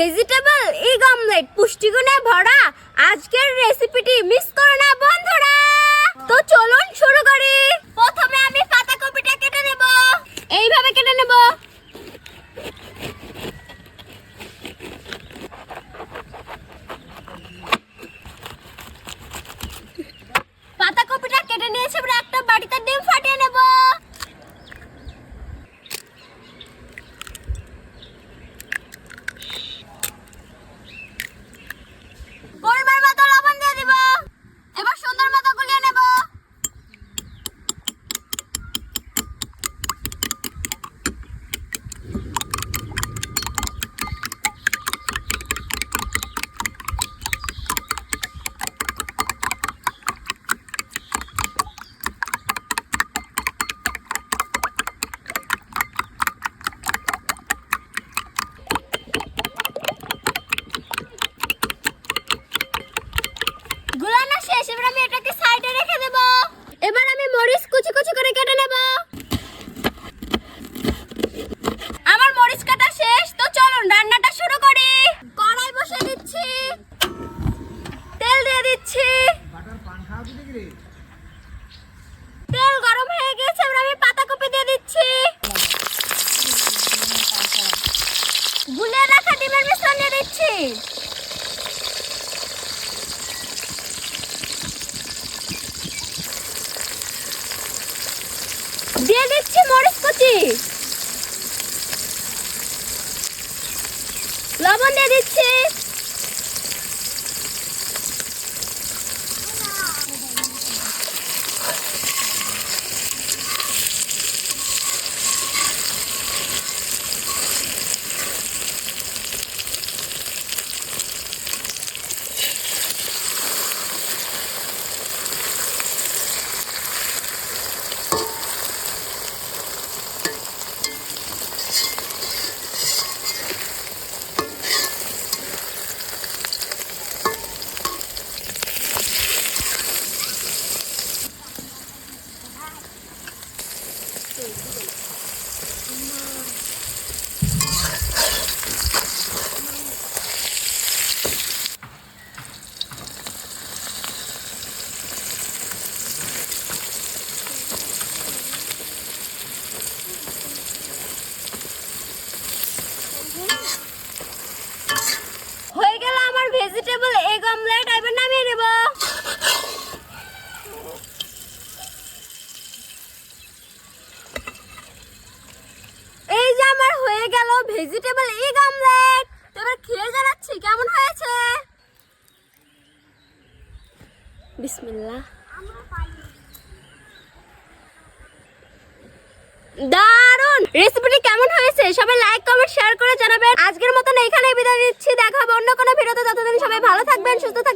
Vegetable egg omelette পুষ্টিগুণে ভরা। আজকের রেসিপিটি মিস করো না বন্ধুরা। তো চলুন শুরু করি। প্রথমে আমি পাতাকপিটা কেটে নেব, এইভাবে কেটে নেব। পাতাকপিটা কেটে নিয়েছি, এবার একটা বাটিতে ডিম ফাটিয়ে নেব। পরিমাণ মতো লবণ দিয়ে দিব। এবার সুন্দর মতো গুলিয়ে নেব। গুলানো শেষ, এবার আমি এটাকে সাইডে রেখে দেব। এবার আমি মরিচ কুচি কুচি করে কেটে নেব। আমার মরিচ কাটা শেষ, তো চলুন রান্নাটা শুরু করি। কড়াই বসিয়ে দিচ্ছি, তেল দিয়ে দিচ্ছি। তেল গরম হয়ে গেছে, এবার আমি পাতাকপি দিয়ে দিচ্ছি। গুলিয়ে রাখা ডিমের মিশ্রণ দিয়ে দিচ্ছি। দিয়ে দিচ্ছি মরিচ কুচি, লবণ দিয়ে দিচ্ছি। হয়ে গেল আমার ভেজিটেবল এগ অমলেট, এবার নামিয়ে নেব। এই যে আমার হয়ে গেল ভেজিটেবল এগ অমলেট। এবার খেয়ে জানাচ্ছি কেমন হয়েছে। বিসমিল্লাহ। দারুন! রেসিপিটি কেমন হয়েছে সবাই লাইক কমেন্ট শেয়ার করে জানাবেন। আজকের মতন এখানেই বিদায় নিচ্ছি, দেখা হবে অন্য কোনো ভিডিওতে। ততদিন সবাই ভালো থাকবেন, সুস্থ থাকবেন।